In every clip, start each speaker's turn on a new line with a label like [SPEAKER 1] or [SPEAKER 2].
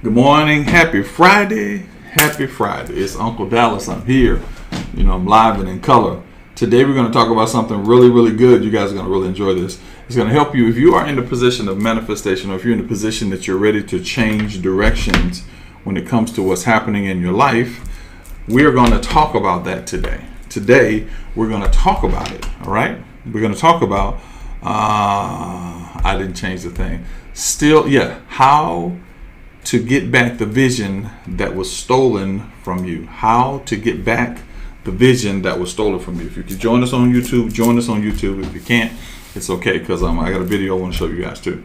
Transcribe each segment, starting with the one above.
[SPEAKER 1] Good morning. Happy Friday. Happy Friday. It's Uncle Dallas. I'm here. I'm live and in color. Today we're going to talk about something really, really good. You guys are going to really enjoy this. It's going to help you if you are in the position of manifestation, or if you're in the position that you're ready to change directions when it comes to what's happening in your life. We are going to talk about that today. Today we're going to talk about it. All right. We're going to talk about, I didn't change the thing. How to get back the vision that was stolen from you. How to get back the vision that was stolen from you. If you can join us on YouTube, join us on YouTube. If you can't, it's okay, because I got a video I want to show you guys too.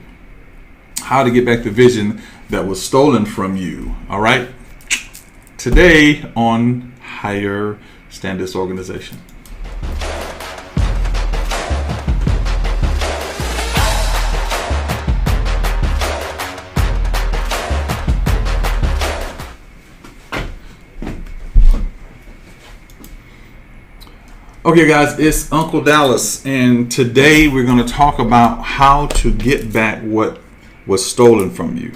[SPEAKER 1] How to get back the vision that was stolen from you. All right. Today on Higher Standards Organization. Okay, guys, it's Uncle Dallas, and today we're going to talk about how to get back what was stolen from you.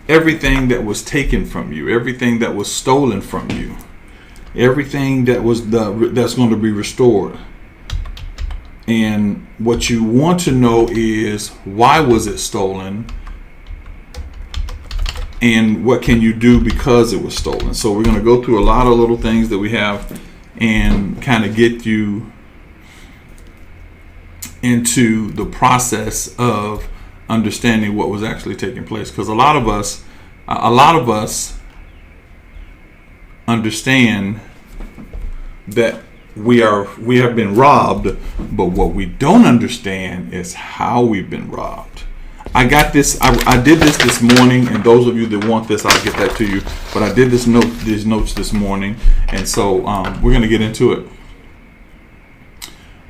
[SPEAKER 1] Everything that was taken from you, everything that was stolen from you, everything that was that's going to be restored. And what you want to know is, why was it stolen? And what can you do because it was stolen? So we're going to go through a lot of little things that we have and kind of get you into the process of understanding what was actually taking place. Because a lot of us understand that we have been robbed, but what we don't understand is how we've been robbed. I got this. I did this morning, and those of you that want this, I'll get that to you. But I did these notes this morning, and so we're gonna get into it.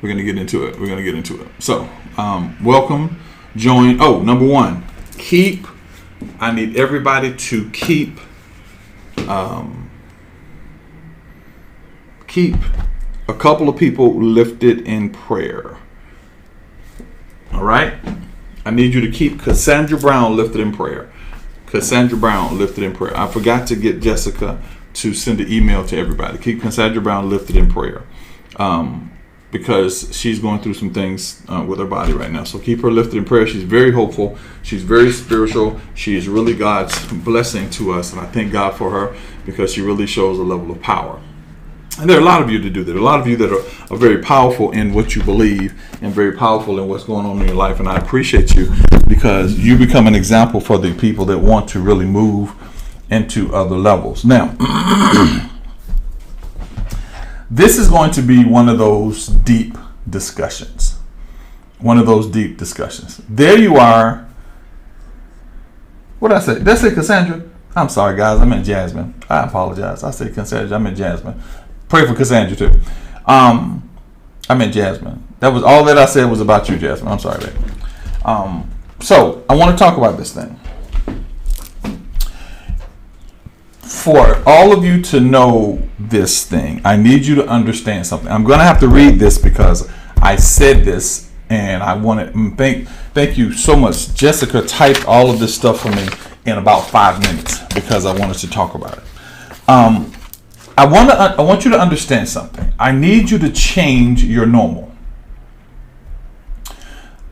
[SPEAKER 1] We're gonna get into it. So, welcome, join. Oh, number one, I need everybody to keep a couple of people lifted in prayer. All right. I need you to keep Cassandra Brown lifted in prayer. Cassandra Brown lifted in prayer. I forgot to get Jessica to send an email to everybody. Keep Cassandra Brown lifted in prayer, because she's going through some things with her body right now. So keep her lifted in prayer. She's very hopeful. She's very spiritual. She is really God's blessing to us, and I thank God for her, because she really shows a level of power. And there are a lot of you to do that. There are a lot of you that are very powerful in what you believe and very powerful in what's going on in your life. And I appreciate you, because you become an example for the people that want to really move into other levels. Now, this is going to be one of those deep discussions. There you are. What did I say? Did I say Cassandra? I'm sorry, guys. I meant Jasmine. I apologize. I said Cassandra. I meant Jasmine. Pray for Cassandra too. I meant Jasmine. That was all that I said was about you, Jasmine. I'm sorry, babe. So I want to talk about this thing. For all of you to know this thing, I need you to understand something. I'm going to have to read this because I said this, and I want to thank you so much. Jessica typed all of this stuff for me in about 5 minutes because I wanted to talk about it. I want you to understand something. I need you to change your normal.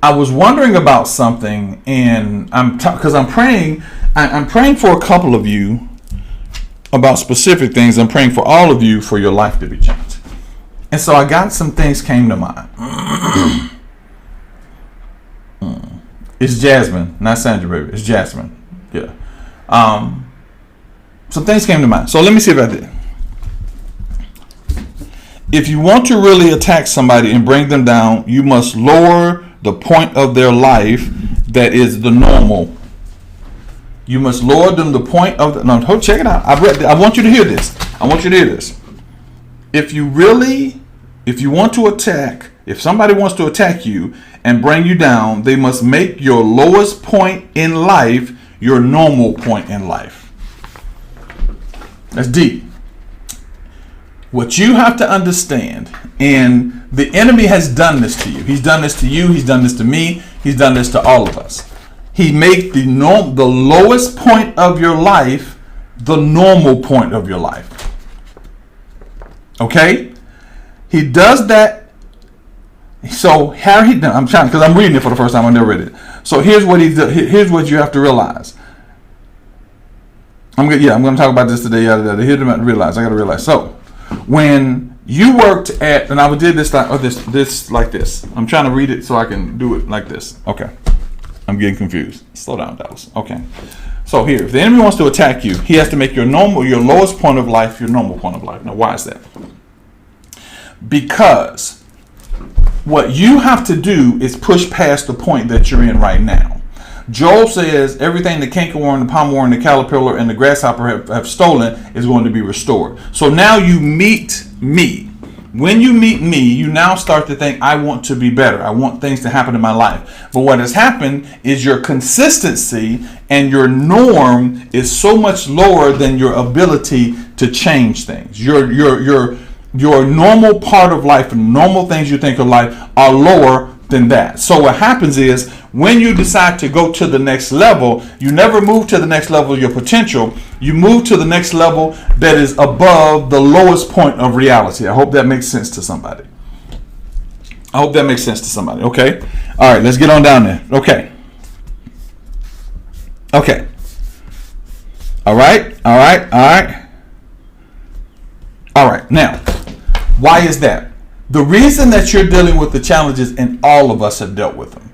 [SPEAKER 1] I was wondering about something, and I'm praying. I'm praying for a couple of you about specific things. I'm praying for all of you for your life to be changed. And so I got some things came to mind. It's Jasmine, not Sandra, baby. It's Jasmine. Yeah. Some things came to mind. So let me see if I did. If you want to really attack somebody and bring them down, you must lower the point of their life that is the normal. You must lower them the point of the... No, check it out. I want you to hear this. If somebody wants to attack you and bring you down, they must make your lowest point in life your normal point in life. That's deep. What you have to understand, and the enemy has done this to you. He's done this to you. He's done this to me. He's done this to all of us. He make the lowest point of your life the normal point of your life. Okay? He does that. So I'm trying, because I'm reading it for the first time. I never read it. So here's what here's what you have to realize. I'm going to talk about this today. Here's what I got to realize. So when you worked at, and I did this like this. I'm trying to read it so I can do it like this. Okay. I'm getting confused. Slow down, Dallas. Okay. So here, if the enemy wants to attack you, he has to make your lowest point of life your normal point of life. Now, why is that? Because what you have to do is push past the point that you're in right now. Joel says everything the cankerworm, the palmerworm, the caterpillar, and the grasshopper have stolen is going to be restored. So now you meet me. When you meet me, you now start to think, I want to be better. I want things to happen in my life. But what has happened is your consistency and your norm is so much lower than your ability to change things. Your normal part of life and normal things you think of life are lower than that. So what happens is when you decide to go to the next level, you never move to the next level of your potential. You move to the next level that is above the lowest point of reality. I hope that makes sense to somebody. Okay. All right, let's get on down there. Okay. All right. Now, why is that? The reason that you're dealing with the challenges, and all of us have dealt with them.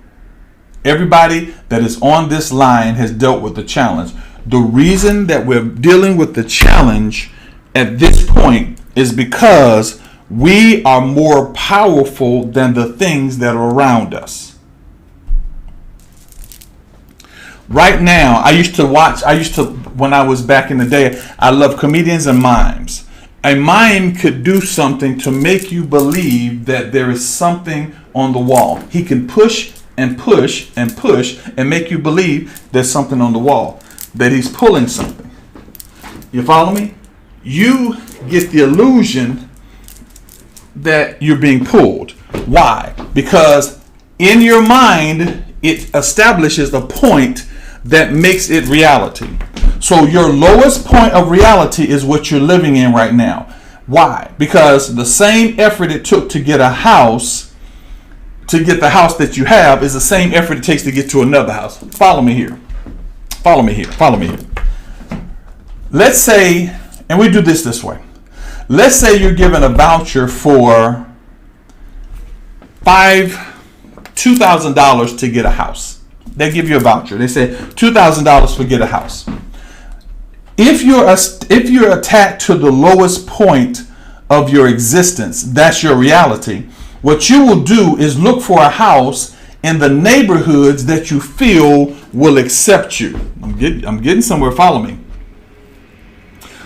[SPEAKER 1] Everybody that is on this line has dealt with the challenge. The reason that we're dealing with the challenge at this point is because we are more powerful than the things that are around us. Right now, when I was back in the day, I love comedians and mimes. A mime could do something to make you believe that there is something on the wall. He can push and push and push and make you believe there's something on the wall, that he's pulling something. You follow me? You get the illusion that you're being pulled. Why? Because in your mind, it establishes a point that makes it reality. So your lowest point of reality is what you're living in right now. Why? Because the same effort it took to get a house, to get the house that you have, is the same effort it takes to get to another house. Follow me here. Let's say, and we do this way. Let's say you're given a voucher for $2,000 to get a house. They give you a voucher. They say $2,000 for get a house. If you're attacked to the lowest point of your existence, that's your reality. What you will do is look for a house in the neighborhoods that you feel will accept you. I'm getting somewhere. Follow me.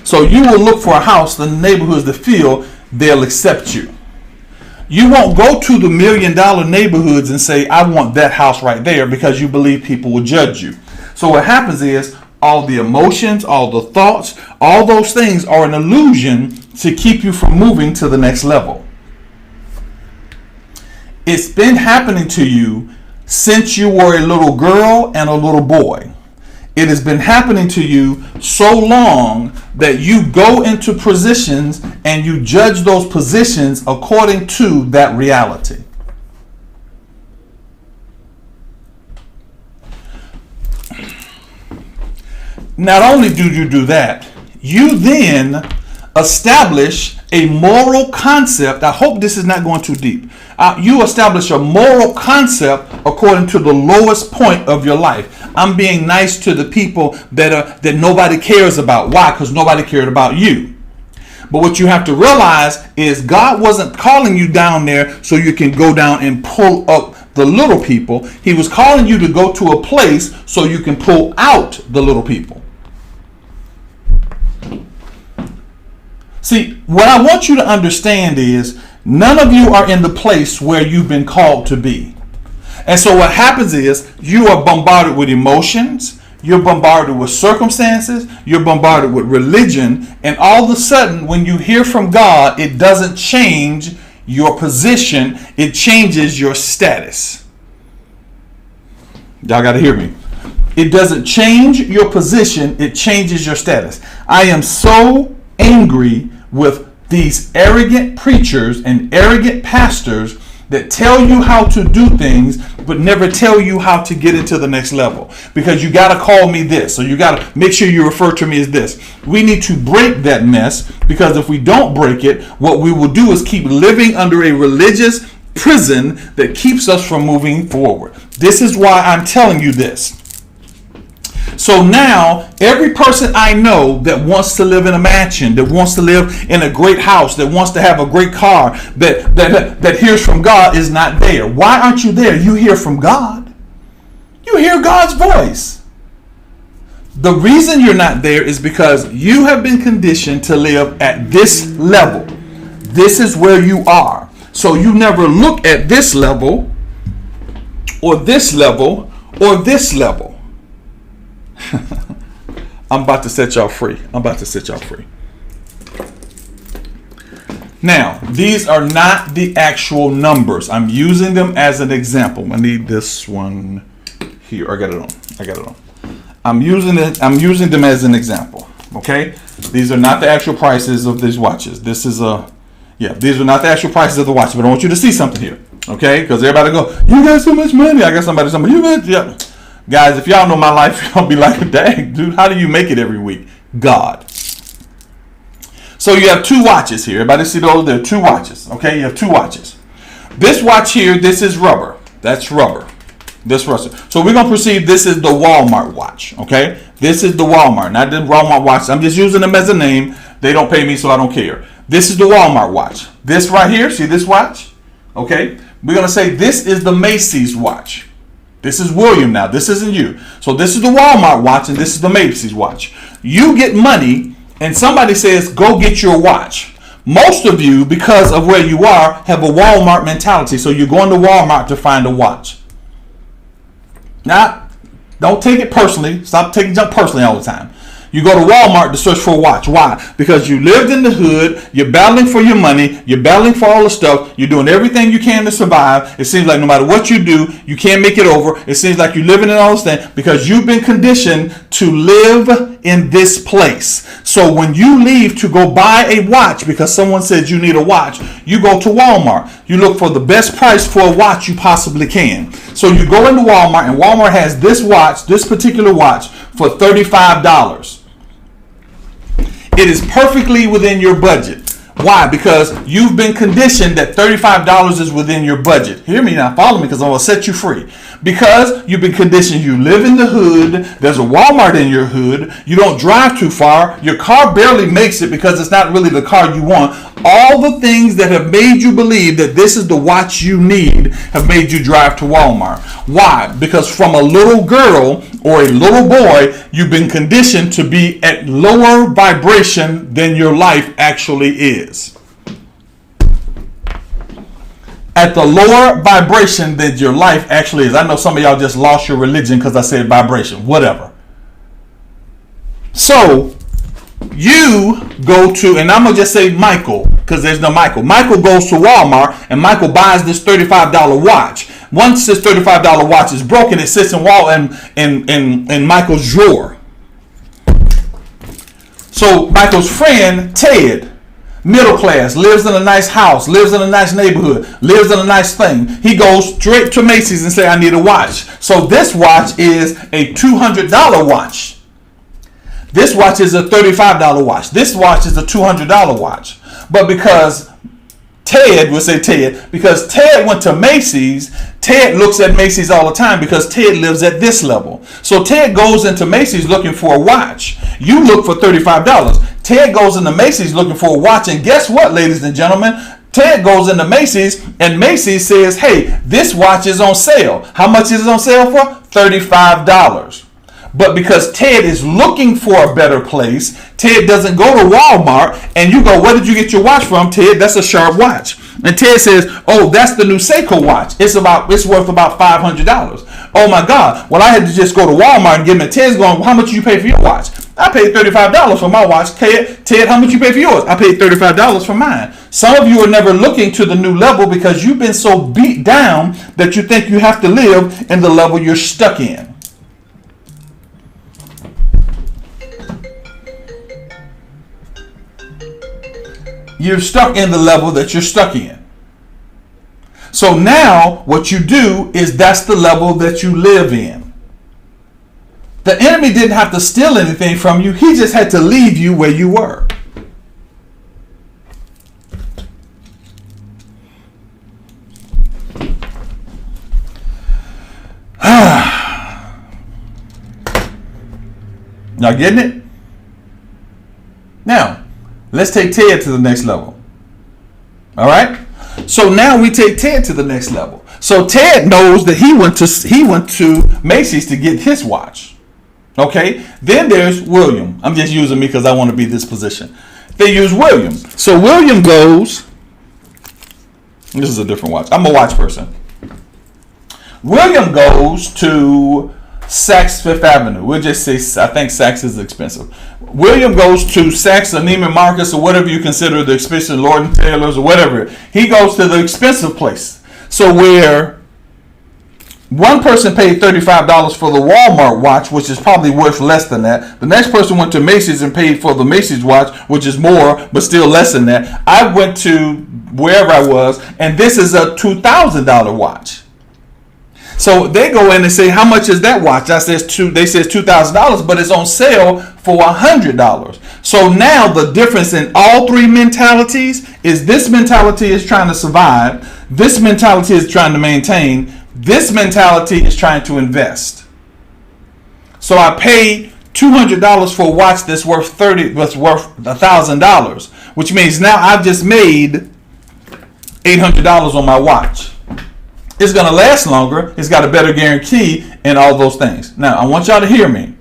[SPEAKER 1] So you will look for a house in the neighborhoods that feel they'll accept you. You won't go to the $1 million neighborhoods and say, I want that house right there, because you believe people will judge you. So what happens is all the emotions, all the thoughts, all those things are an illusion to keep you from moving to the next level. It's been happening to you since you were a little girl and a little boy. It has been happening to you so long that you go into positions and you judge those positions according to that reality. Not only do you do that, you then establish a moral concept. I hope this is not going too deep. You establish a moral concept according to the lowest point of your life. I'm being nice to the people that nobody cares about. Why? Because nobody cared about you. But what you have to realize is God wasn't calling you down there so you can go down and pull up the little people. He was calling you to go to a place so you can pull out the little people. See, what I want you to understand is none of you are in the place where you've been called to be. And so what happens is you are bombarded with emotions, you're bombarded with circumstances, you're bombarded with religion, and all of a sudden when you hear from God, it doesn't change your position, it changes your status. Y'all got to hear me. It doesn't change your position. It changes your status. I am so angry with these arrogant preachers and arrogant pastors that tell you how to do things, but never tell you how to get into the next level. Because you got to call me this, or you got to make sure you refer to me as this. We need to break that mess, because if we don't break it, what we will do is keep living under a religious prison that keeps us from moving forward. This is why I'm telling you this. So now, every person I know that wants to live in a mansion, that wants to live in a great house, that wants to have a great car, that hears from God is not there. Why aren't you there? You hear from God. You hear God's voice. The reason you're not there is because you have been conditioned to live at this level. This is where you are. So you never look at this level, or this level, or this level. I'm about to set y'all free. Now, these are not the actual numbers. I'm using them as an example. I need this one here. I got it on. I'm using them as an example. Okay? These are not the actual prices of these watches. These are not the actual prices of the watches, but I want you to see something here. Okay? Because everybody go, you got so much money. I got somebody, you got, yeah. Guys, if y'all know my life, y'all be like, dang, dude, how do you make it every week? God. So you have two watches here. Everybody see those? There are two watches. Okay, you have two watches. This watch here, this is rubber. That's rubber. This rubber. So we're going to proceed. This is the Walmart watch. Okay, this is the Walmart, not the Walmart watch. I'm just using them as a name. They don't pay me, so I don't care. This is the Walmart watch. This right here, see this watch? Okay, we're going to say this is the Macy's watch. This is William now. This isn't you. So this is the Walmart watch, and this is the Macy's watch. You get money, and somebody says, go get your watch. Most of you, because of where you are, have a Walmart mentality. So you're going to Walmart to find a watch. Now, don't take it personally. Stop taking junk personally all the time. You go to Walmart to search for a watch. Why? Because you lived in the hood, you're battling for your money, you're battling for all the stuff, you're doing everything you can to survive. It seems like no matter what you do, you can't make it over. It seems like you're living in all this thing because you've been conditioned to live in this place. So when you leave to go buy a watch because someone said you need a watch, you go to Walmart. You look for the best price for a watch you possibly can. So you go into Walmart, and Walmart has this watch, this particular watch, for $35. It is perfectly within your budget. Why? Because you've been conditioned that $35 is within your budget. Hear me now. Follow me, because I will set you free. Because you've been conditioned, you live in the hood. There's a Walmart in your hood. You don't drive too far. Your car barely makes it because it's not really the car you want. All the things that have made you believe that this is the watch you need have made you drive to Walmart. Why? Because from a little girl or a little boy, you've been conditioned to be at lower vibration than your life actually is. At the lower vibration that your life actually is. I know some of y'all just lost your religion because I said vibration. Whatever. So you go to, and I'm going to just say Michael because there's no Michael. Michael goes to Walmart and Michael buys this $35 watch. Once this $35 watch is broken, it sits in Michael's drawer. So Michael's friend, Ted, middle class, lives in a nice house, lives in a nice neighborhood, lives in a nice thing. He goes straight to Macy's and says, I need a watch. So this watch is a $200 watch. This watch is a $35 watch. This watch is a $200 watch. But because Ted, we'll say Ted, because Ted went to Macy's, Ted looks at Macy's all the time because Ted lives at this level. So Ted goes into Macy's looking for a watch. You look for $35. Ted goes into Macy's looking for a watch. And guess what, ladies and gentlemen? Ted goes into Macy's and Macy's says, hey, this watch is on sale. How much is it on sale for? $35. But because Ted is looking for a better place, Ted doesn't go to Walmart, and you go, where did you get your watch from, Ted? That's a sharp watch. And Ted says, oh, that's the new Seiko watch. It's worth about $500. Oh my God. Well, I had to just go to Walmart and give him a Ted's going, well, how much did you pay for your watch? I paid $35 for my watch. Ted, how much you pay for yours? I paid $35 for mine. Some of you are never looking to the new level because you've been so beat down that you think you have to live in the level you're stuck in. you're stuck in the level that you're stuck in. So now what you do is that's the level that you live in. The enemy didn't have to steal anything from you. He just had to leave you where you were. Y'all getting it? Now, let's take Ted to the next level. All right? So now we take Ted to the next level. So Ted knows that he went to Macy's to get his watch. Okay? Then there's William. I'm just using me because I want to be this position. They use William. So William goes, this is a different watch. I'm a watch person. William goes to Saks Fifth Avenue. We'll just say, I think Saks is expensive. William goes to Saks or Neiman Marcus or whatever you consider the expensive, Lord & Taylor's or whatever. He goes to the expensive place. So where one person paid $35 for the Walmart watch, which is probably worth less than that. The next person went to Macy's and paid for the Macy's watch, which is more, but still less than that. I went to wherever I was, and this is a $2,000 watch. So they go in and say, how much is that watch? They says $2,000, but it's on sale for $100. So now the difference in all three mentalities is this mentality is trying to survive. This mentality is trying to maintain. This mentality is trying to invest. So I paid $200 for a watch that's worth $1,000, which means now I've just made $800 on my watch. It's going to last longer. It's got a better guarantee and all those things. Now, I want y'all to hear me.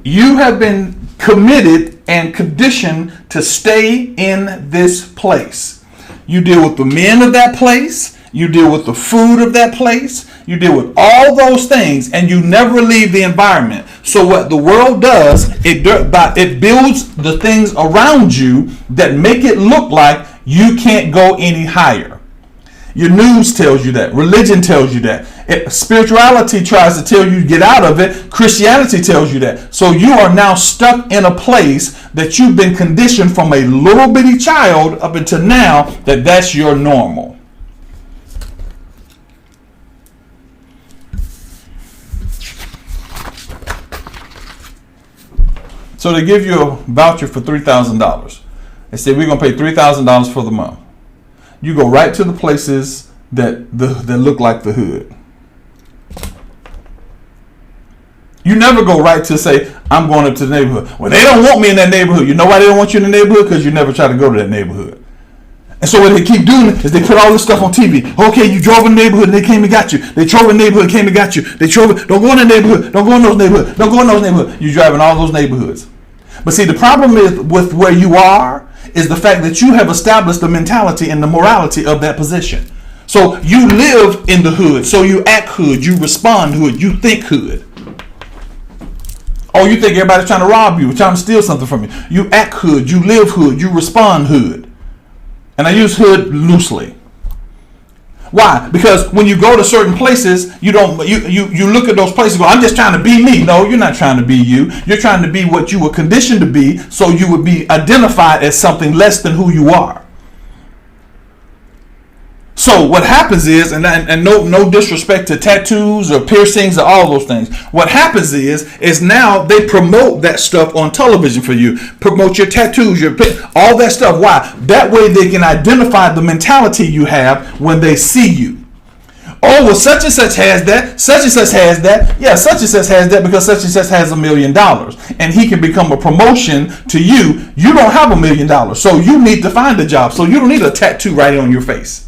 [SPEAKER 1] You have been committed and conditioned to stay in this place. You deal with the men of that place. You deal with the food of that place. You deal with all those things, and you never leave the environment. So what the world does, it builds the things around you that make it look like you can't go any higher. Your news tells you that. Religion tells you that. Spirituality tries to tell you to get out of it. Christianity tells you that. So you are now stuck in a place that you've been conditioned from a little bitty child up until now that that's your normal. So they give you a voucher for $3,000. They say we're going to pay $3,000 for the month. You go right to the places that look like the hood. You never go right to say, I'm going up to the neighborhood. Well, they don't want me in that neighborhood. You know why they don't want you in the neighborhood? Because you never try to go to that neighborhood. And so what they keep doing is they put all this stuff on TV. Okay, you drove in the neighborhood and they came and got you. They drove in the neighborhood and came and got you. Don't go in the neighborhood. Don't go in those neighborhoods. Don't go in those neighborhoods. You're driving all those neighborhoods. But see, the problem is with where you are is the fact that you have established the mentality and the morality of that position. So you live in the hood. So you act hood. You respond hood. You think hood. Oh, you think everybody's trying to rob you, trying to steal something from you. You act hood. You live hood. You respond hood. And I use hood loosely. Why? Because when you go to certain places, you look at those places and go, I'm just trying to be me. No, you're not trying to be you. You're trying to be what you were conditioned to be, so you would be identified as something less than who you are. So what happens is, and no disrespect to tattoos or piercings or all those things. What happens is now they promote that stuff on television for you. Promote your tattoos, all that stuff. Why? That way they can identify the mentality you have when they see you. Oh, well, such and such has that. Such and such has that. Yeah, such and such has that because such and such has $1 million. And he can become a promotion to you. You don't have $1 million. So you need to find a job. So you don't need a tattoo right on your face.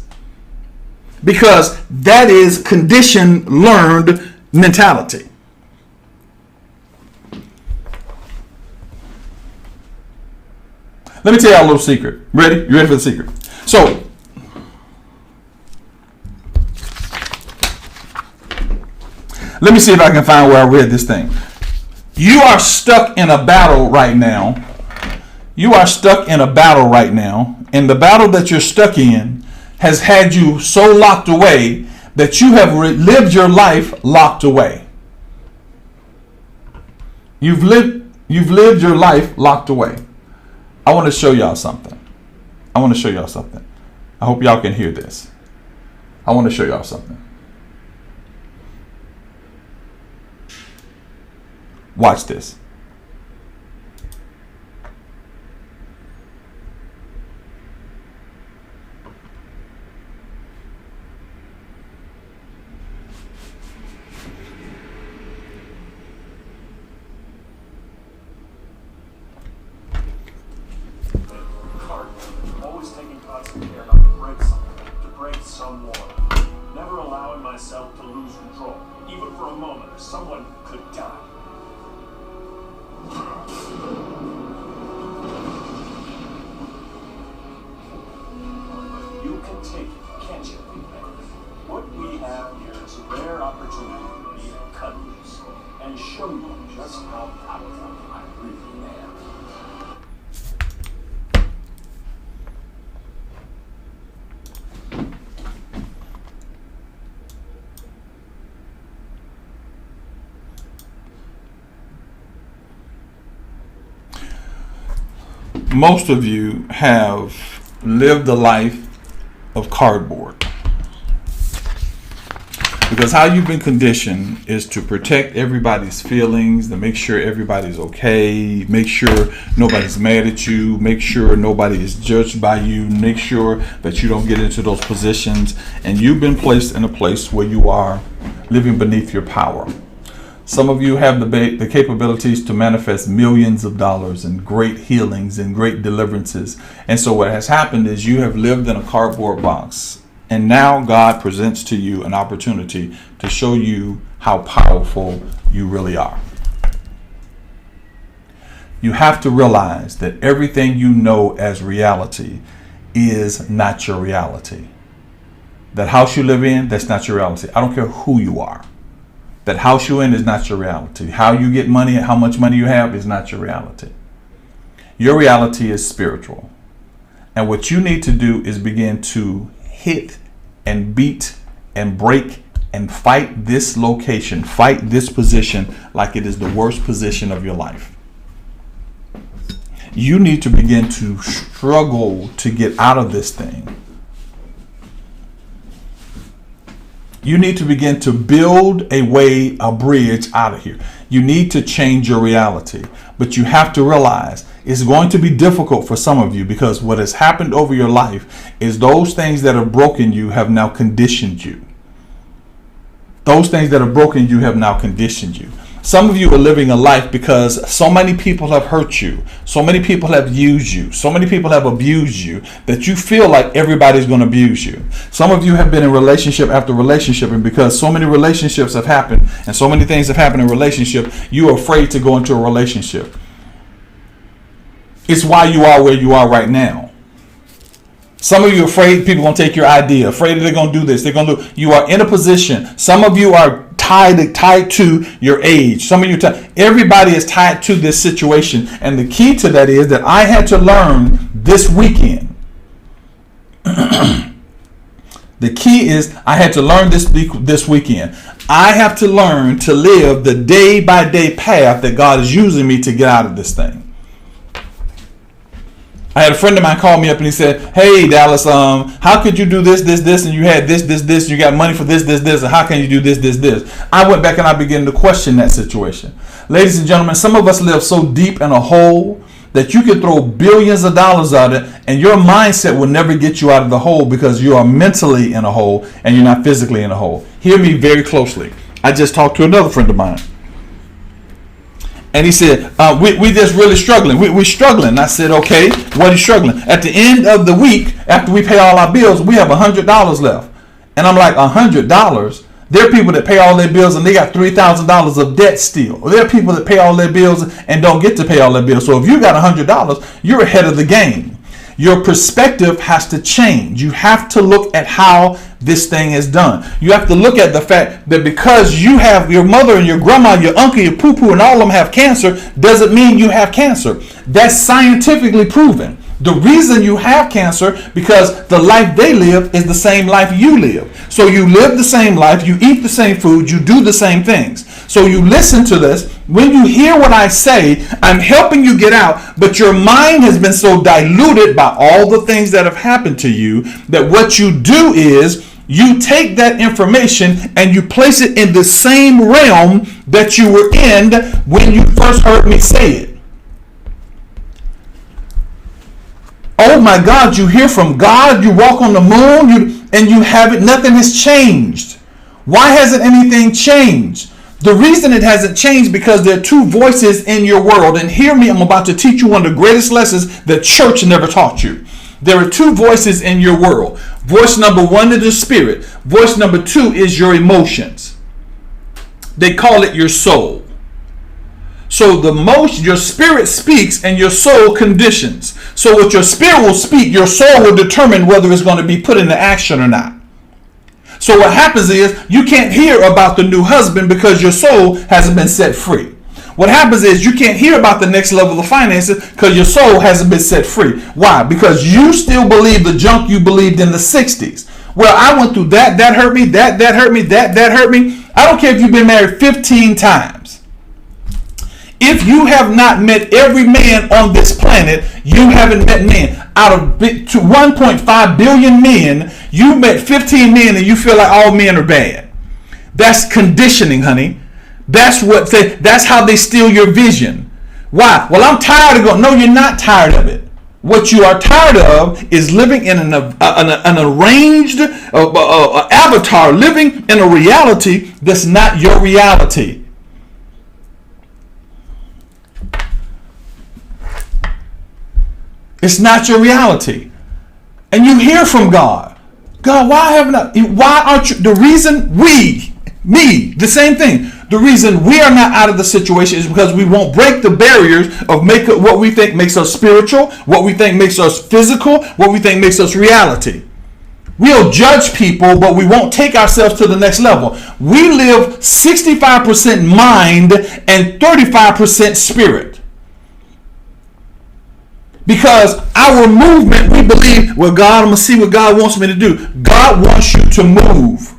[SPEAKER 1] Because that is conditioned, learned mentality. Let me tell you a little secret. Ready? You ready for the secret? So, let me see if I can find where I read this thing. You are stuck in a battle right now. You are stuck in a battle right now. And the battle that you're stuck in has had you so locked away that you have lived your life locked away. You've lived your life locked away. I want to show y'all something. I want to show y'all something. I hope y'all can hear this. I want to show y'all something. Watch this.
[SPEAKER 2] Always taking constant care not to break something, to break someone. Never allowing myself to lose control, even for a moment, or someone could die. But you can take it, can't you? What we have here is a rare opportunity for me to cut loose and show you just how powerful I really am.
[SPEAKER 1] Most of you have lived a life of cardboard, because how you've been conditioned is to protect everybody's feelings, to make sure everybody's okay, make sure nobody's mad at you, make sure nobody is judged by you, make sure that you don't get into those positions, and you've been placed in a place where you are living beneath your power. Some of you have the capabilities to manifest millions of dollars and great healings and great deliverances. And so what has happened is you have lived in a cardboard box. And now God presents to you an opportunity to show you how powerful you really are. You have to realize that everything you know as reality is not your reality. That house you live in, that's not your reality. I don't care who you are. That house you're in is not your reality. How you get money and how much money you have is not your reality. Your reality is spiritual. And what you need to do is begin to hit and beat and break and fight this location, fight this position like it is the worst position of your life. You need to begin to struggle to get out of this thing. You need to begin to build a way, a bridge out of here. You need to change your reality. But you have to realize it's going to be difficult for some of you, because what has happened over your life is those things that have broken you have now conditioned you. Those things that have broken you have now conditioned you. Some of you are living a life because so many people have hurt you. So many people have used you. So many people have abused you that you feel like everybody's going to abuse you. Some of you have been in relationship after relationship, and because so many relationships have happened and so many things have happened in relationship, you are afraid to go into a relationship. It's why you are where you are right now. Some of you are afraid people are going to take your idea, afraid that they're going to do this. They're going to do. You are in a position. Some of you are tied to your age. Some of you, everybody is tied to this situation. And the key to that is that I had to learn this weekend. The key is I had to learn this weekend. I have to learn to live the day by day path that God is using me to get out of this thing. I had a friend of mine call me up and he said, "Hey Dallas, how could you do this, and you had this, you got money for this, and how can you do this?" I went back and I began to question that situation. Ladies and gentlemen, some of us live so deep in a hole that you could throw billions of dollars at it and your mindset will never get you out of the hole, because you are mentally in a hole and you're not physically in a hole. Hear me very closely. I just talked to another friend of mine. And he said, we just really struggling. We're struggling. And I said, okay, what are you struggling? At the end of the week, after we pay all our bills, we have $100 left. And I'm like, $100? There are people that pay all their bills and they got $3,000 of debt still. There are people that pay all their bills and don't get to pay all their bills. So if you got $100, you're ahead of the game. Your perspective has to change. You have to look at how this thing is done. You have to look at the fact that because you have your mother and your grandma, your uncle, your poo-poo, and all of them have cancer, doesn't mean you have cancer. That's scientifically proven. The reason you have cancer because the life they live is the same life you live. So you live the same life, you eat the same food, you do the same things. So you listen to this. When you hear what I say, I'm helping you get out, but your mind has been so diluted by all the things that have happened to you that what you do is you take that information and you place it in the same realm that you were in when you first heard me say it. Oh my God, you hear from God, you walk on the moon, and you have it, nothing has changed. Why hasn't anything changed? The reason it hasn't changed because there are two voices in your world. And hear me, I'm about to teach you one of the greatest lessons that church never taught you. There are two voices in your world. Voice number one is the spirit. Voice number two is your emotions. They call it your soul. So your spirit speaks and your soul conditions. So what your spirit will speak, your soul will determine whether it's going to be put into action or not. So what happens is you can't hear about the new husband because your soul hasn't been set free. What happens is you can't hear about the next level of finances because your soul hasn't been set free. Why? Because you still believe the junk you believed in the 60s. Well, I went through that hurt me, that hurt me, that hurt me. I don't care if you've been married 15 times. If you have not met every man on this planet, you haven't met men. Out of 1.5 billion men, you met 15 men and you feel like all men are bad. That's conditioning, honey. That's how they steal your vision. Why? Well, I'm tired of going. No, you're not tired of it. What you are tired of is living in an arranged avatar, living in a reality that's not your reality. It's not your reality. And you hear from God. God, why aren't you? The reason the same thing. The reason we are not out of the situation is because we won't break the barriers of what we think makes us spiritual, what we think makes us physical, what we think makes us reality. We'll judge people, but we won't take ourselves to the next level. We live 65% mind and 35% spirit. Because our movement, we believe, well, God, I'm going to see what God wants me to do. God wants you to move.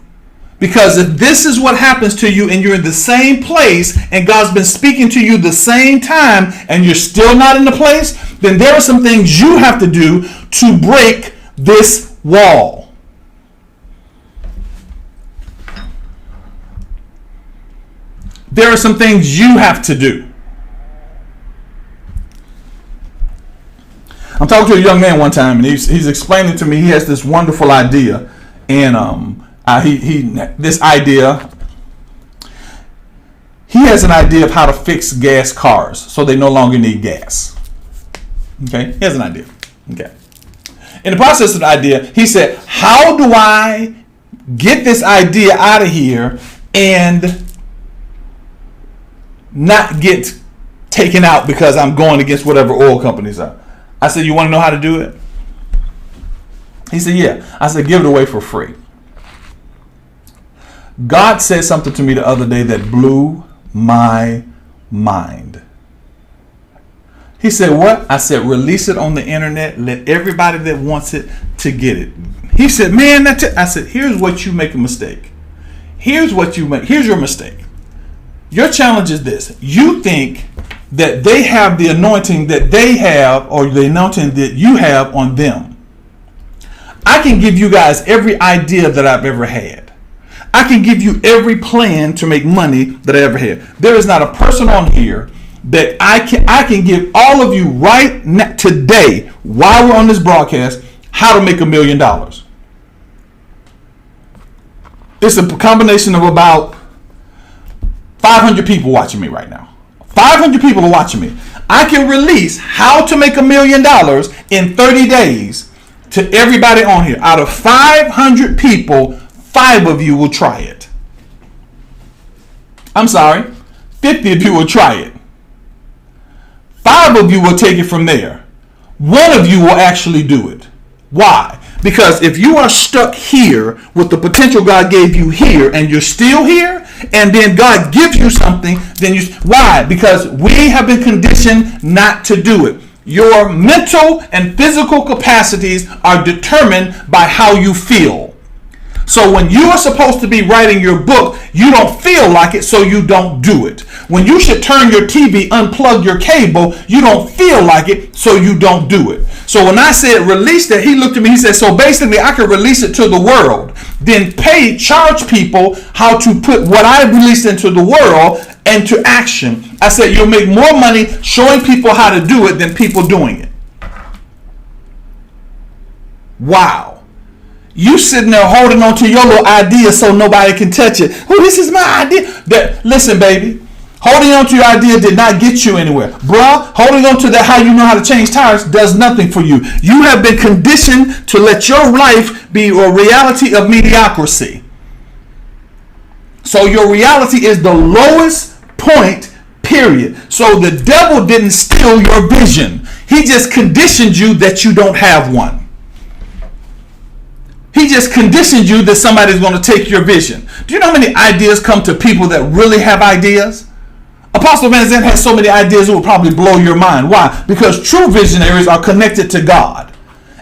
[SPEAKER 1] Because if this is what happens to you and you're in the same place and God's been speaking to you the same time and you're still not in the place, then there are some things you have to do to break this wall. There are some things you have to do. I'm talking to a young man one time, and he's explaining to me he has this wonderful idea, and he has an idea of how to fix gas cars so they no longer need gas. Okay, he has an idea. Okay, in the process of the idea, he said, "How do I get this idea out of here and not get taken out because I'm going against whatever oil companies are?" I said, "You want to know how to do it?" He said, "Yeah." I said, "Give it away for free." God said something to me the other day that blew my mind. He said, "What?" I said, "Release it on the internet. Let everybody that wants it to get it." He said, "Man, that's it." I said, "Here's what you make a mistake. Here's your mistake. Your challenge is this. You think that they have the anointing that they have, or the anointing that you have on them. I can give you guys every idea that I've ever had. I can give you every plan to make money that I ever had. There is not a person on here that I can give all of you right now, today, while we're on this broadcast, how to make $1 million. It's a combination of about 500 people watching me right now. 500 people are watching me. I can release how to make $1 million in 30 days to everybody on here. Out of 500 people, 5 of you will try it. I'm sorry, 50 of you will try it. 5 of you will take it from there. 1 of you will actually do it. Why? Because if you are stuck here with the potential God gave you here and you're still here, and then God gives you something, then why? Because we have been conditioned not to do it. Your mental and physical capacities are determined by how you feel. So when you are supposed to be writing your book, you don't feel like it, so you don't do it. When you should turn your TV, unplug your cable, you don't feel like it, so you don't do it. So when I said release that, he looked at me, he said, so basically I can release it to the world, then charge people how to put what I released into the world into action. I said, you'll make more money showing people how to do it than people doing it. Wow. You sitting there holding on to your little idea so nobody can touch it. Oh, this is my idea. Listen, baby. Holding on to your idea did not get you anywhere. Bruh, holding on to that how you know how to change tires does nothing for you. You have been conditioned to let your life be a reality of mediocrity. So your reality is the lowest point, period. So the devil didn't steal your vision. He just conditioned you that you don't have one. He just conditioned you that somebody's going to take your vision. Do you know how many ideas come to people that really have ideas? Apostle Van Zandt has so many ideas it will probably blow your mind. Why? Because true visionaries are connected to God.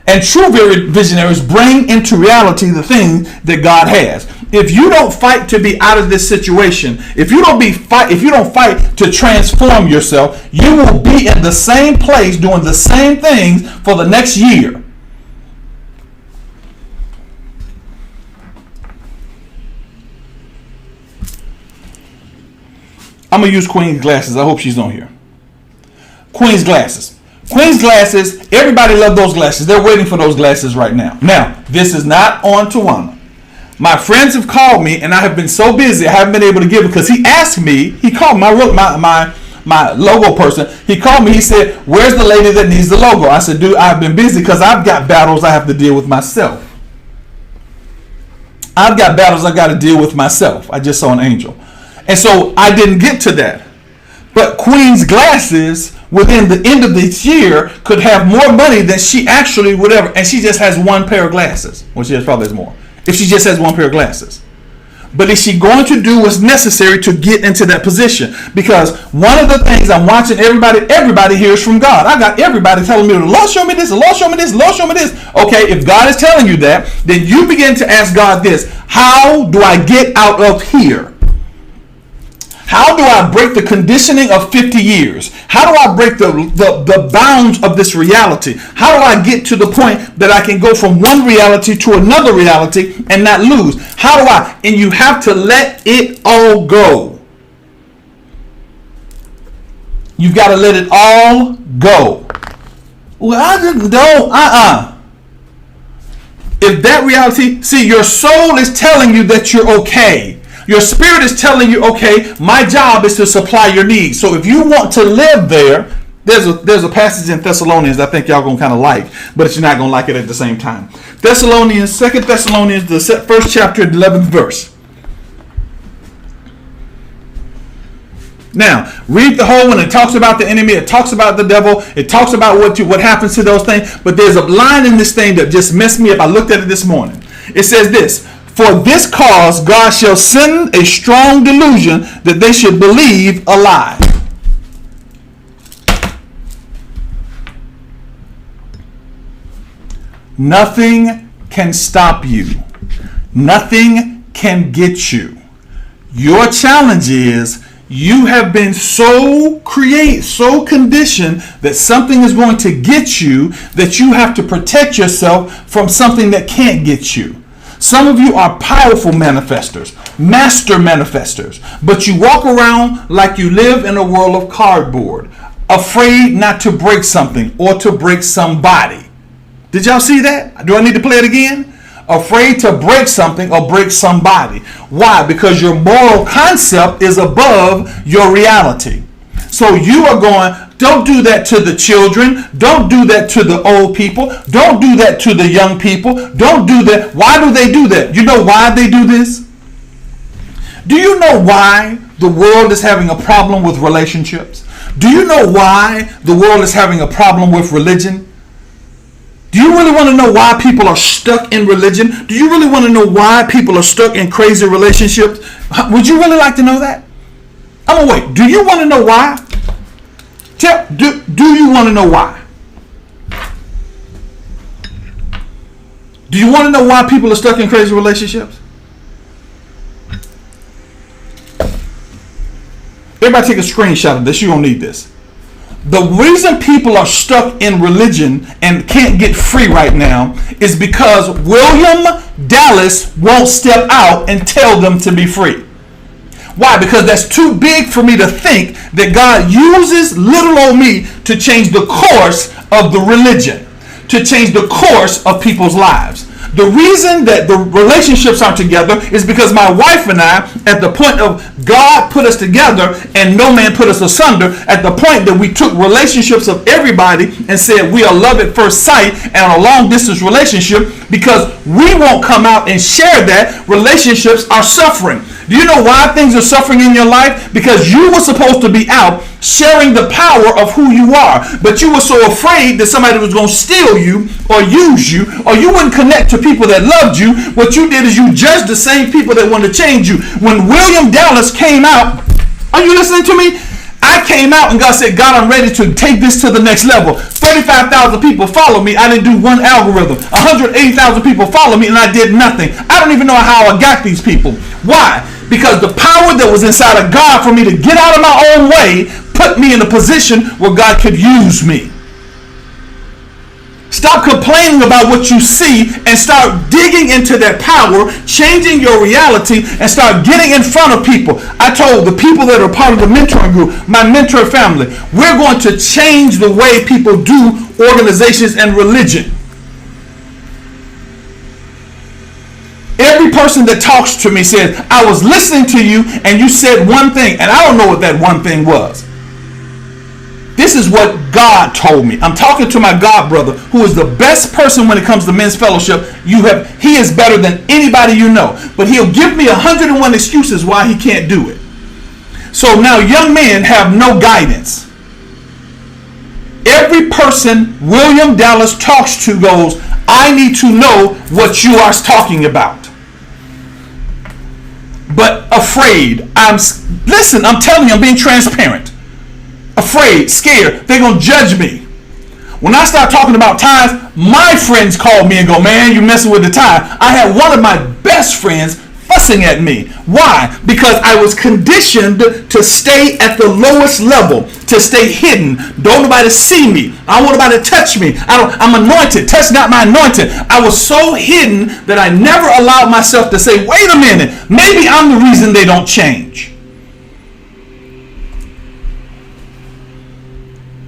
[SPEAKER 1] And true visionaries bring into reality the things that God has. If you don't fight to be out of this situation, if you don't fight to transform yourself, you will be in the same place doing the same things for the next year. I'm going to use Queen's glasses. I hope she's on here. Queen's glasses. Queen's glasses, everybody loves those glasses. They're waiting for those glasses right now. Now, this is not on Tawana. My friends have called me, and I have been so busy, I haven't been able to give it because he asked me, he called my logo person. He called me, he said, where's the lady that needs the logo? I said, dude, I've been busy because I've got battles I have to deal with myself. I've got battles I got to deal with myself. I just saw an angel. And so I didn't get to that. But Queen's glasses within the end of this year could have more money than she actually would ever. And she just has one pair of glasses. Well, she probably has more. If she just has one pair of glasses. But is she going to do what's necessary to get into that position? Because one of the things I'm watching everybody hears from God. I got everybody telling me, the Lord show me this, the Lord show me this, the Lord show me this. Okay, if God is telling you that, then you begin to ask God this. How do I get out of here? How do I break the conditioning of 50 years? How do I break the bounds of this reality? How do I get to the point that I can go from one reality to another reality and not lose? How do I? And you have to let it all go. You've got to let it all go. Well, I just don't. If that reality, see, your soul is telling you that you're okay. Your spirit is telling you, okay, my job is to supply your needs. So if you want to live there, there's a passage in Thessalonians I think y'all going to kind of like, but you're not going to like it at the same time. 2 Thessalonians, the first chapter, 11th verse. Now, read the whole one. It talks about the enemy. It talks about the devil. It talks about what happens to those things. But there's a line in this thing that just messed me up. I looked at it this morning. It says this. For this cause God shall send a strong delusion that they should believe a lie. Nothing can stop you. Nothing can get you. Your challenge is you have been so conditioned that something is going to get you that you have to protect yourself from something that can't get you. Some of you are powerful manifestors, master manifestors, but you walk around like you live in a world of cardboard, afraid not to break something or to break somebody. Did y'all see that? Do I need to play it again? Afraid to break something or break somebody. Why? Because your moral concept is above your reality. So you are going, don't do that to the children. Don't do that to the old people. Don't do that to the young people. Don't do that. Why do they do that? You know why they do this? Do you know why the world is having a problem with relationships? Do you know why the world is having a problem with religion? Do you really want to know why people are stuck in religion? Do you really want to know why people are stuck in crazy relationships? Would you really like to know that? I'm gonna wait. Do you want to know why? Do you want to know why? Do you want to know why people are stuck in crazy relationships? Everybody take a screenshot of this. You're going to need this. The reason people are stuck in religion and can't get free right now is because William Dallas won't step out and tell them to be free. Why? Because that's too big for me to think that God uses little old me to change the course of the religion, to change the course of people's lives. The reason that the relationships aren't together is because my wife and I, at the point of God put us together and no man put us asunder, at the point that we took relationships of everybody and said we are love at first sight and a long distance relationship, because we won't come out and share that, relationships are suffering. Do you know why things are suffering in your life? Because you were supposed to be out sharing the power of who you are, but you were so afraid that somebody was going to steal you or use you, or you wouldn't connect to people that loved you. What you did is you judged the same people that wanted to change you. When William Dallas came out, are you listening to me? I came out and God said, God, I'm ready to take this to the next level. 35,000 people follow me. I didn't do one algorithm. 180,000 people follow me and I did nothing. I don't even know how I got these people. Why? Because the power that was inside of God for me to get out of my own way put me in a position where God could use me. Stop complaining about what you see and start digging into that power, changing your reality, and start getting in front of people. I told the people that are part of the mentoring group, my mentor family, we're going to change the way people do organizations and religion. Every person that talks to me says, I was listening to you and you said one thing, and I don't know what that one thing was. This is what God told me. I'm talking to my God brother, who is the best person when it comes to men's fellowship. He is better than anybody you know, but he'll give me 101 excuses why he can't do it. So now young men have no guidance. Every person William Dallas talks to goes, I need to know what you are talking about. But afraid. I'm telling you, I'm being transparent. Afraid, scared, they're going to judge me. When I start talking about tithes, my friends call me and go, man, you're messing with the tithe. I had one of my best friends fussing at me. Why? Because I was conditioned to stay at the lowest level, to stay hidden. Don't nobody see me. I don't want nobody to touch me. I'm anointed. Touch not my anointed. I was so hidden that I never allowed myself to say, wait a minute, maybe I'm the reason they don't change.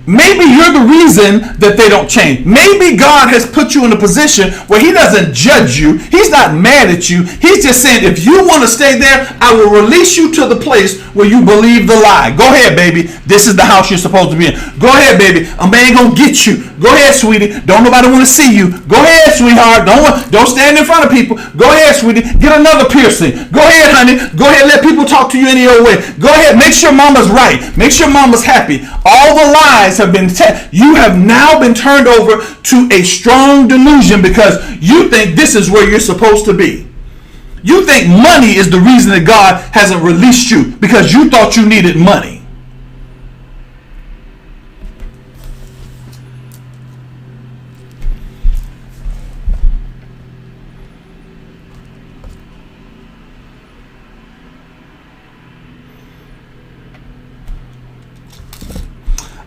[SPEAKER 1] Maybe you're the reason that they don't change. Maybe God has put you in a position where he doesn't judge you. He's not mad at you. He's just saying, if you want to stay there, I will release you to the place where you believe the lie. Go ahead, baby. This is the house you're supposed to be in. Go ahead, baby. A man gonna get you. Go ahead, sweetie. Don't nobody want to see you. Go ahead, sweetheart. Don't stand in front of people. Go ahead, sweetie. Get another piercing. Go ahead, honey. Go ahead, let people talk to you any old way. Go ahead, make sure mama's right. Make sure mama's happy. All the lies have been you have now been turned over to a strong delusion because you think this is where you're supposed to be. You think money is the reason that God hasn't released you because you thought you needed money.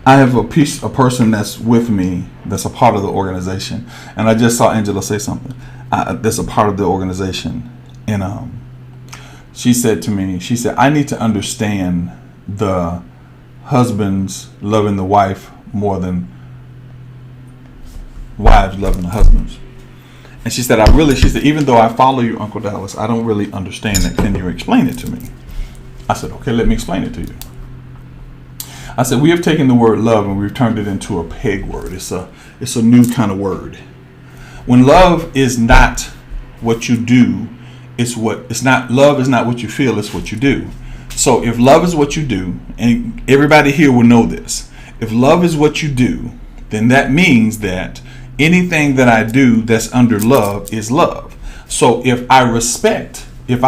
[SPEAKER 1] I have a person that's with me that's a part of the organization, and I just saw Angela say something that's a part of the organization, and she said to me, she said, I need to understand the husbands loving the wife more than wives loving the husbands. And she said, she said, even though I follow you, Uncle Dallas, I don't really understand it. Can you explain it to me? I said, okay, let me explain it to you. I said, we have taken the word love and we've turned it into a peg word. It's a new kind of word. When love is not what you do, love is not what you feel, it's what you do. So if love is what you do, and everybody here will know this, if love is what you do, then that means that anything that I do that's under love is love. So if I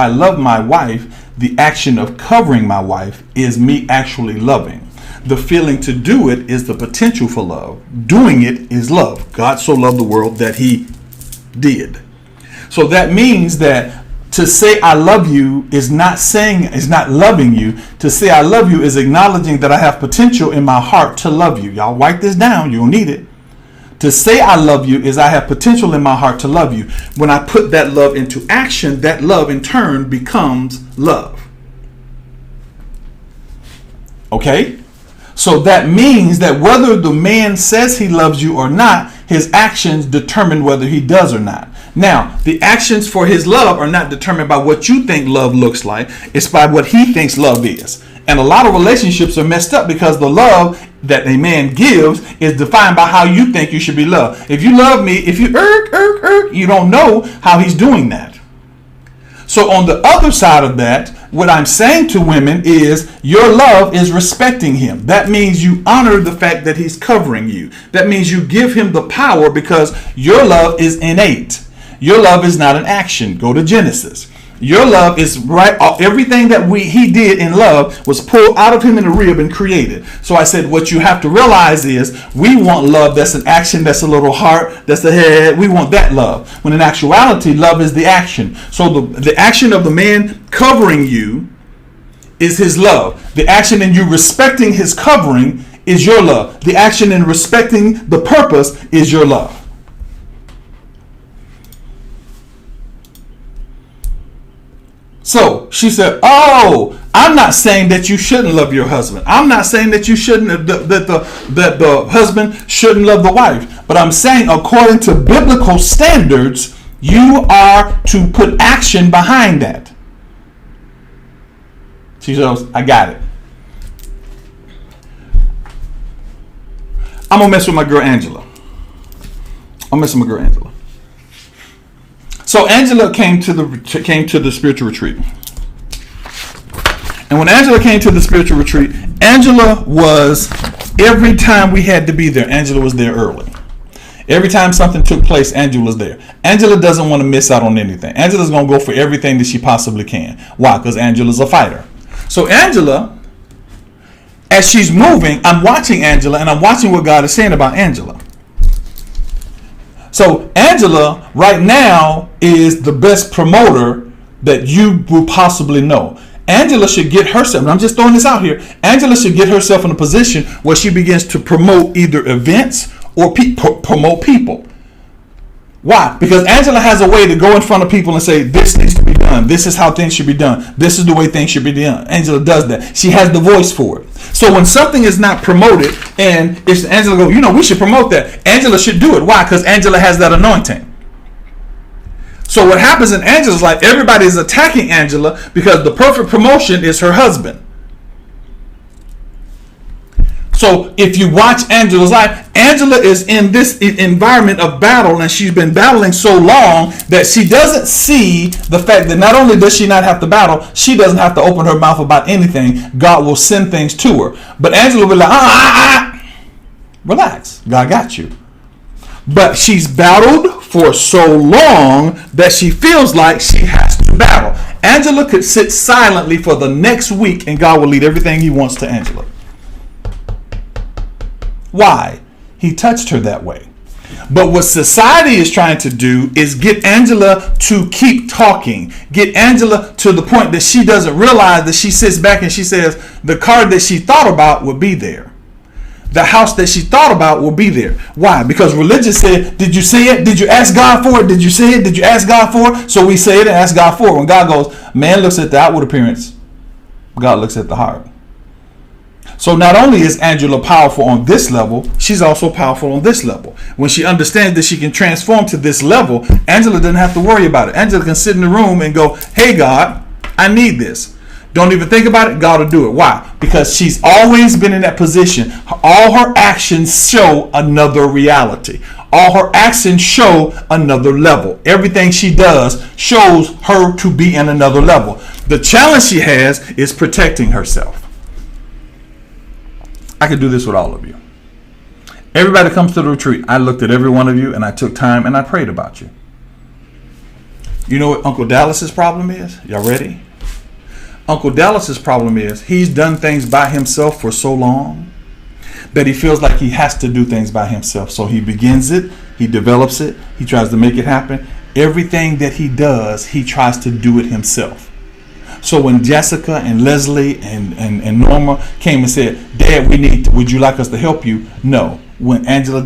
[SPEAKER 1] love my wife, the action of covering my wife is me actually loving. The feeling to do it is the potential for love. Doing it is love. God so loved the world that he did. So that means that to say I love you is not loving you. To say I love you is acknowledging that I have potential in my heart to love you. Y'all write this down. You'll need it. To say I love you is I have potential in my heart to love you. When I put that love into action, that love in turn becomes love. Okay? So that means that whether the man says he loves you or not, his actions determine whether he does or not. Now, the actions for his love are not determined by what you think love looks like. It's by what he thinks love is. And a lot of relationships are messed up because the love that a man gives is defined by how you think you should be loved. If you love me, if you you don't know how he's doing that. So on the other side of that, what I'm saying to women is your love is respecting him. That means you honor the fact that he's covering you. That means you give him the power because your love is innate. Your love is not an action. Go to Genesis. Your love is right. Everything that he did in love was pulled out of him in a rib and created. So I said, what you have to realize is we want love that's an action, that's a little heart, that's the head. We want that love. When in actuality, love is the action. So the action of the man covering you is his love. The action in you respecting his covering is your love. The action in respecting the purpose is your love. So she said, oh, I'm not saying that you shouldn't love your husband. I'm not saying that you shouldn't, that the husband shouldn't love the wife. But I'm saying according to biblical standards, you are to put action behind that. She says, I got it. I'm going to mess with my girl Angela. So Angela came to the spiritual retreat. And when Angela came to the spiritual retreat, Angela was, every time we had to be there, Angela was there early. Every time something took place, Angela was there. Angela doesn't want to miss out on anything. Angela's going to go for everything that she possibly can. Why? Because Angela's a fighter. So Angela, as she's moving, I'm watching Angela and I'm watching what God is saying about Angela. So Angela right now is the best promoter that you will possibly know. Angela should get herself, and I'm just throwing this out here, Angela should get herself in a position where she begins to promote either events or promote people. Why? Because Angela has a way to go in front of people and say, this needs to be done. This is how things should be done. This is the way things should be done. Angela does that. She has the voice for it. So when something is not promoted and if Angela goes, we should promote that, Angela should do it. Why? Because Angela has that anointing. So what happens in Angela's life, everybody is attacking Angela because the perfect promotion is her husband. So if you watch Angela's life, Angela is in this environment of battle, and she's been battling so long that she doesn't see the fact that not only does she not have to battle, she doesn't have to open her mouth about anything. God will send things to her. But Angela will be like, relax, God got you. But she's battled for so long that she feels like she has to battle. Angela could sit silently for the next week and God will lead everything he wants to Angela. Why? He touched her that way. But what society is trying to do is get Angela to keep talking. Get Angela to the point that she doesn't realize that she sits back and she says the car that she thought about will be there. The house that she thought about will be there. Why? Because religion said, did you say it? Did you ask God for it? Did you say it? Did you ask God for it? So we say it and ask God for it. When God goes, man looks at the outward appearance. God looks at the heart. So not only is Angela powerful on this level, she's also powerful on this level. When she understands that she can transform to this level, Angela doesn't have to worry about it. Angela can sit in the room and go, hey God, I need this. Don't even think about it. God will do it. Why? Because she's always been in that position. All her actions show another reality. All her actions show another level. Everything she does shows her to be in another level. The challenge she has is protecting herself. I could do this with all of you. Everybody comes to the retreat. I looked at every one of you and I took time and I prayed about you. You know what Uncle Dallas's problem is? Y'all ready? Uncle Dallas's problem is he's done things by himself for so long that he feels like he has to do things by himself. So he begins it, he develops it, he tries to make it happen, everything that he does, he tries to do it himself. So when Jessica and Leslie and Norma came and said, Dad, would you like us to help you? No. When Michelle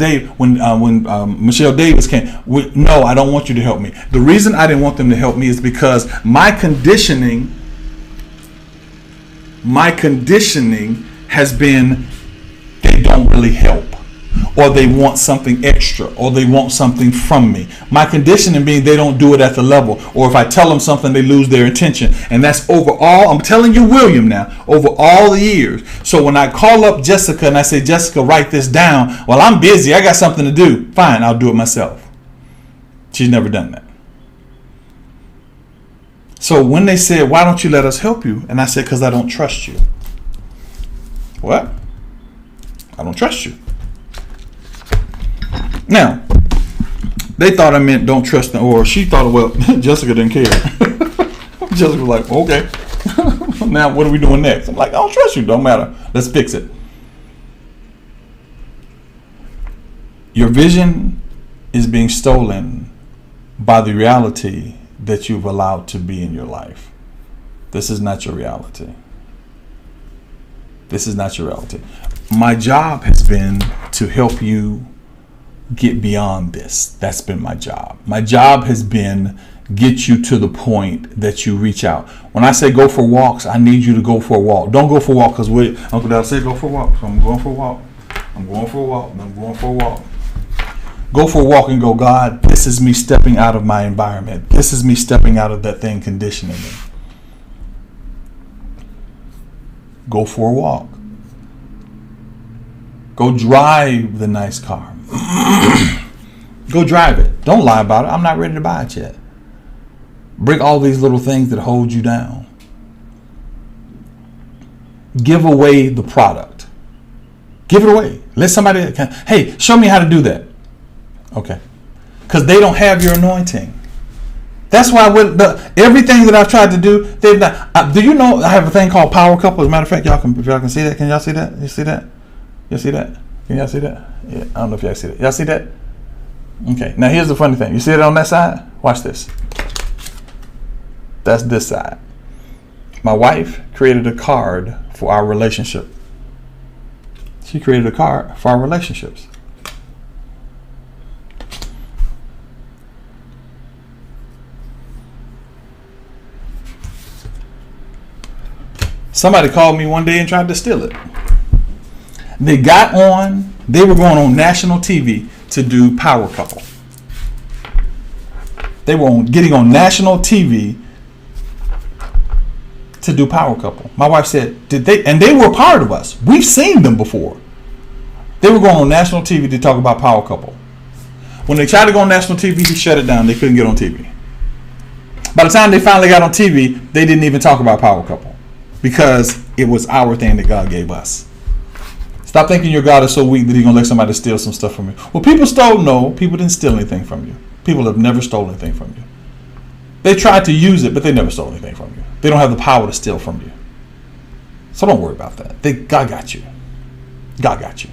[SPEAKER 1] Davis came, no, I don't want you to help me. The reason I didn't want them to help me is because my conditioning has been, they don't really help, or they want something extra, or they want something from me. My conditioning being they don't do it at the level, or if I tell them something, they lose their attention. And that's overall, I'm telling you, William, now, over all the years. So when I call up Jessica and I say, Jessica, write this down. Well, I'm busy. I got something to do. Fine, I'll do it myself. She's never done that. So when they said, why don't you let us help you? And I said, because I don't trust you. What? I don't trust you. Now, they thought I meant don't trust them, or she thought, well, Jessica didn't care. Jessica was like, okay, now what are we doing next? I'm like, I don't trust you, don't matter. Let's fix it. Your vision is being stolen by the reality that you've allowed to be in your life. This is not your reality. This is not your reality. My job has been to help you get beyond this. That's been my job. My job has been get you to the point that you reach out. When I say go for walks, I need you to go for a walk. Don't go for a walk because Uncle Dal said go for a walk. So I'm going for a walk. I'm going for a walk. I'm going for a walk. Go for a walk and go, God, this is me stepping out of my environment. This is me stepping out of that thing conditioning me. Go for a walk. Go drive the nice car. Go drive it. Don't lie about it. I'm not ready to buy it yet. Break all these little things that hold you down. Give away the product. Give it away. Let somebody, hey, show me how to do that. Okay. Because they don't have your anointing. That's why everything that I've tried to do, they've not. Do you know I have a thing called Power Couple? As a matter of fact, if y'all can see that, can y'all see that? You see that? You see that? Can y'all see that? Yeah, I don't know if y'all see that. Y'all see that? Okay. Now here's the funny thing. You see it on that side? Watch this. That's this side. My wife created a card for our relationship. She created a card for our relationships. Somebody called me one day and tried to steal it. They were going on national TV to do Power Couple. They were getting on national TV to do Power Couple. My wife said, did they? And they were part of us. We've seen them before. They were going on national TV to talk about Power Couple. When they tried to go on national TV, he shut it down. They couldn't get on TV. By the time they finally got on TV, they didn't even talk about Power Couple because it was our thing that God gave us. Stop thinking your God is so weak that he's going to let somebody steal some stuff from you. Well, people stole. No, people didn't steal anything from you. People have never stolen anything from you. They tried to use it, but they never stole anything from you. They don't have the power to steal from you. So don't worry about that. God got you. God got you.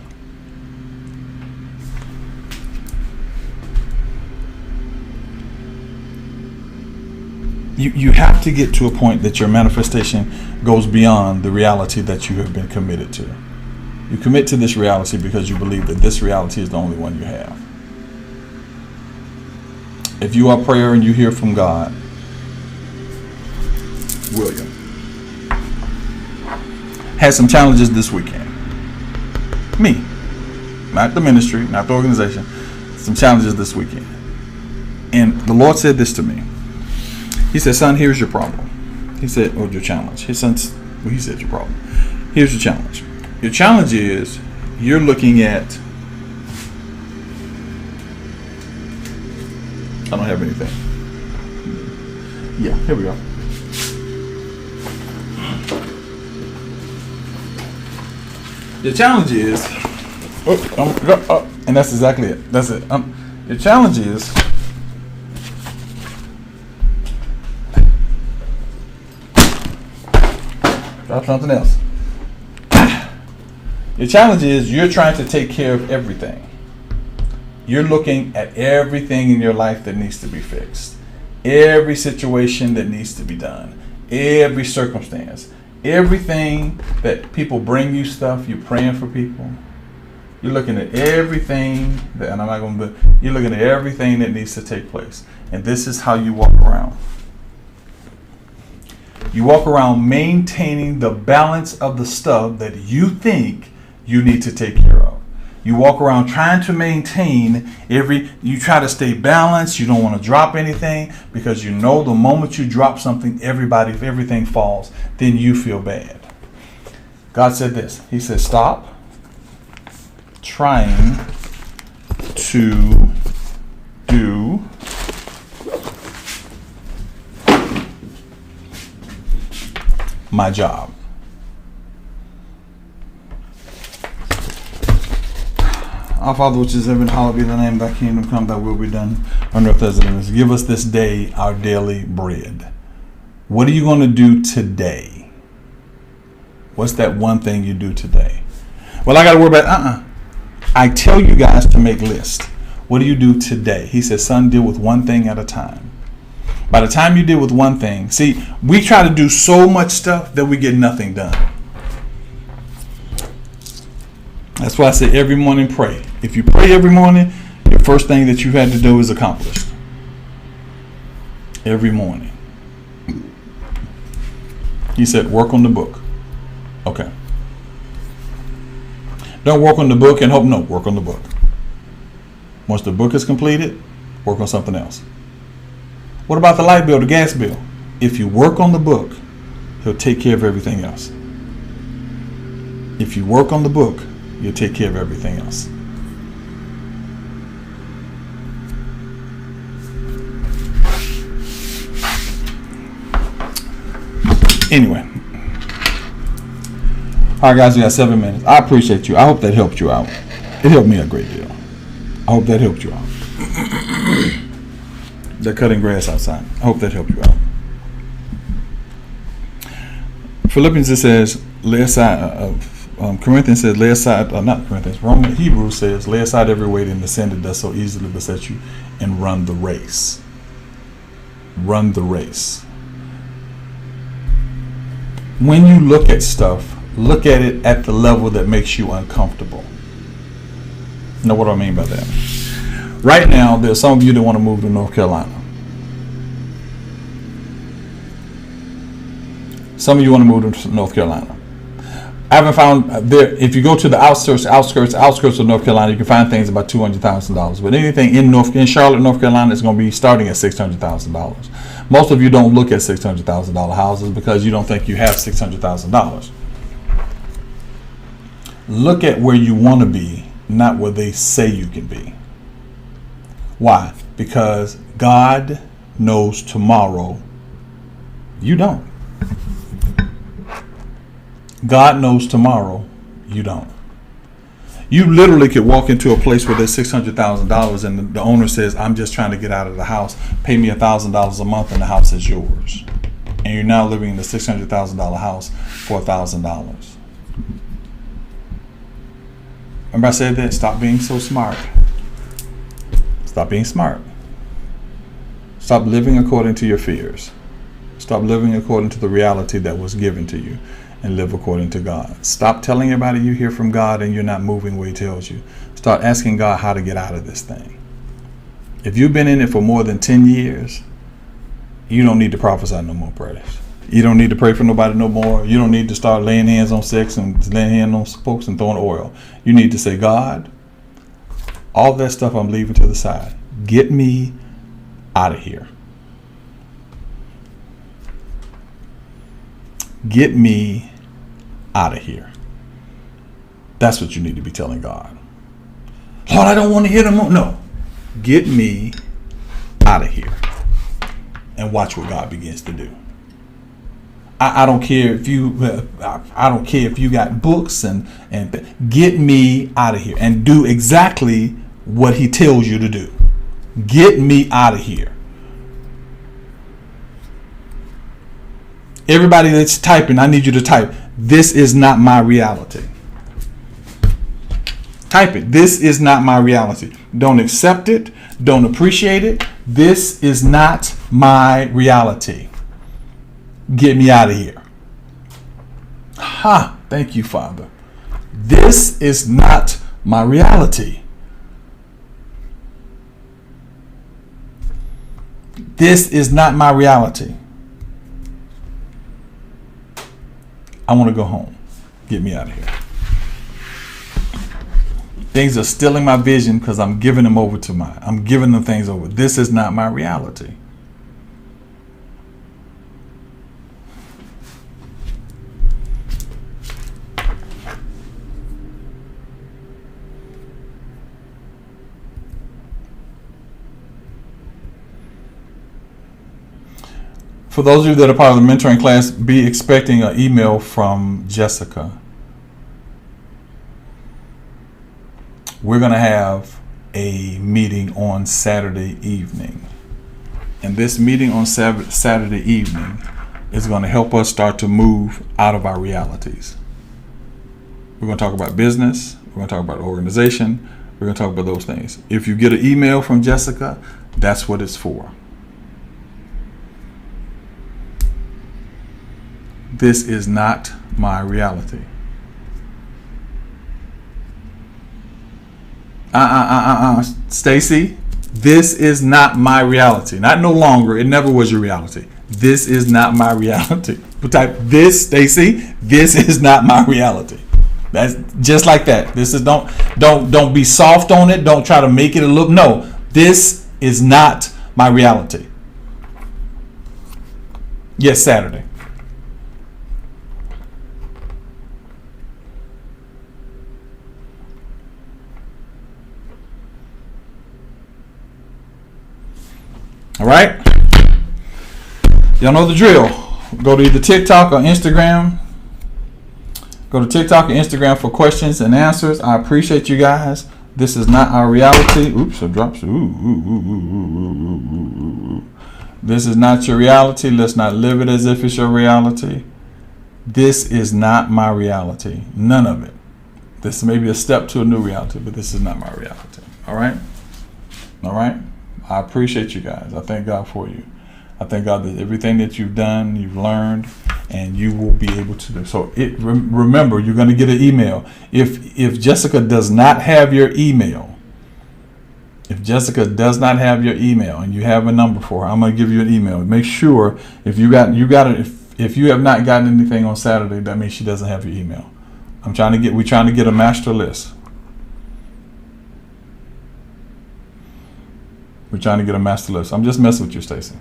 [SPEAKER 1] You have to get to a point that your manifestation goes beyond the reality that you have been committed to. You commit to this reality because you believe that this reality is the only one you have. If you are prayer and you hear from God, William had some challenges this weekend. Me, not the ministry, not the organization, some challenges this weekend. And the Lord said this to me. He said, son, here's your problem. He said, or your challenge. He said your problem. Here's your challenge. Your challenge is you're looking at, I don't have anything. Yeah, here we go. Your challenge is, and that's exactly it. That's it. Your challenge is, drop something else. Your challenge is you're trying to take care of everything. You're looking at everything in your life that needs to be fixed. Every situation that needs to be done. Every circumstance. Everything that people bring you stuff, you're praying for people. You're looking at everything that, and I'm not going to, you're looking at everything that needs to take place. And this is how you walk around. You walk around maintaining the balance of the stuff that you think you need to take care of. You walk around trying to maintain you try to stay balanced. You don't want to drop anything because you know the moment you drop something, if everything falls, then you feel bad. God said this. He said, stop trying to do my job. Our Father which is in heaven, hallowed be thy name, thy kingdom come, thy will be done on earth as it is. Give us this day our daily bread. What are you going to do today? What's that one thing you do today? Well, I got to worry about, I tell you guys to make lists. What do you do today? He says, son, deal with one thing at a time. By the time you deal with one thing, see, we try to do so much stuff that we get nothing done. That's why I say every morning pray. If you pray every morning, your first thing that you had to do is accomplished. Every morning. He said, work on the book. Okay. Don't work on the book and hope. No, work on the book. Once the book is completed, work on something else. What about the light bill, the gas bill? If you work on the book, he'll take care of everything else. If you work on the book, you'll take care of everything else. Anyway. All right, guys, we got 7 minutes. I appreciate you. I hope that helped you out. It helped me a great deal. I hope that helped you out. They're cutting grass outside. I hope that helped you out. Philippians, it says, lay aside, Corinthians says, lay aside, not Corinthians, Hebrews says, lay aside every weight and the sin that does so easily beset you and run the race. Run the race. When you look at stuff, look at it at the level that makes you uncomfortable. You know what I mean by that? Right now, there's some of you that want to move to North Carolina. Some of you want to move to North Carolina. I haven't found there. If you go to the outskirts of North Carolina, you can find things about $200,000. But anything in Charlotte, North Carolina, is going to be starting at $600,000. Most of you don't look at $600,000 houses because you don't think you have $600,000. Look at where you want to be, not where they say you can be. Why? Because God knows tomorrow. You don't. God knows tomorrow. You don't. You literally could walk into a place where there's $600,000 and the owner says, I'm just trying to get out of the house. Pay me $1,000 a month and the house is yours. And you're now living in the $600,000 house for $1,000. Remember I said that? Stop being so smart. Stop being smart. Stop living according to your fears. Stop living according to the reality that was given to you and live according to God. Stop telling everybody you hear from God and you're not moving where he tells you. Start asking God how to get out of this thing. If you've been in it for more than 10 years, you don't need to prophesy no more prayers. You don't need to pray for nobody no more. You don't need to start laying hands on sex and laying hands on folks and throwing oil. You need to say, God, all that stuff I'm leaving to the side. Get me out of here. Get me out of here. That's what you need to be telling God. Lord, I don't want to hear them. No. Get me out of here. And watch what God begins to do. I don't care if you got books and get me out of here and do exactly what he tells you to do. Get me out of here. Everybody that's typing, I need you to type, this is not my reality. Type it. This is not my reality. Don't accept it. Don't appreciate it. This is not my reality. Get me out of here. Ha! Thank you, Father. This is not my reality. This is not my reality. I want to go home. Get me out of here. Things are stealing my vision because I'm giving them over to I'm giving them things over. This is not my reality. For those of you that are part of the mentoring class, be expecting an email from Jessica. We're going to have a meeting on Saturday evening. And this meeting on Saturday evening is going to help us start to move out of our realities. We're going to talk about business. We're going to talk about organization. We're going to talk about those things. If you get an email from Jessica, that's what it's for. This is not my reality. Stacy, this is not my reality. Not no longer. It never was your reality. This is not my reality. Type this, Stacy. This is not my reality. That's just like that. This is don't be soft on it. Don't try to make it a look. No, this is not my reality. Yes, Saturday. All right. Y'all know the drill. Go to either TikTok or Instagram. Go to TikTok or Instagram for questions and answers. I appreciate you guys. This is not our reality. Oops, it drops. This is not your reality. Let's not live it as if it's your reality. This is not my reality. None of it. This may be a step to a new reality, but this is not my reality. All right? All right? I appreciate you guys. I thank God for you. I thank God that everything that you've done, you've learned, and you will be able to do. So remember, you're going to get an email. If Jessica does not have your email, and you have a number for her, I'm going to give you an email. Make sure if you have not gotten anything on Saturday, that means she doesn't have your email. We're trying to get a master list. We're trying to get a master list. I'm just messing with you, Stacy.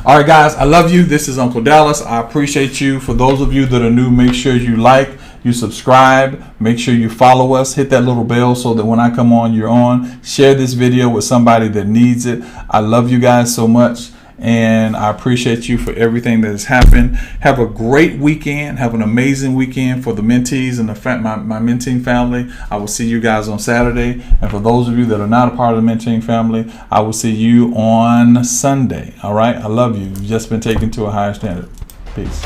[SPEAKER 1] All right, guys, I love you. This is Uncle Dallas. I appreciate you. For those of you that are new, make sure you like, you subscribe, make sure you follow us, hit that little bell so that when I come on, you're on. Share this video with somebody that needs it. I love you guys so much, and I appreciate you for everything that has happened. Have a great weekend. Have an amazing weekend for the mentees and my menteeing family. I will see you guys on Saturday. And for those of you that are not a part of the menteeing family, I will see you on Sunday. All right? I love you. You've just been taken to a higher standard. Peace.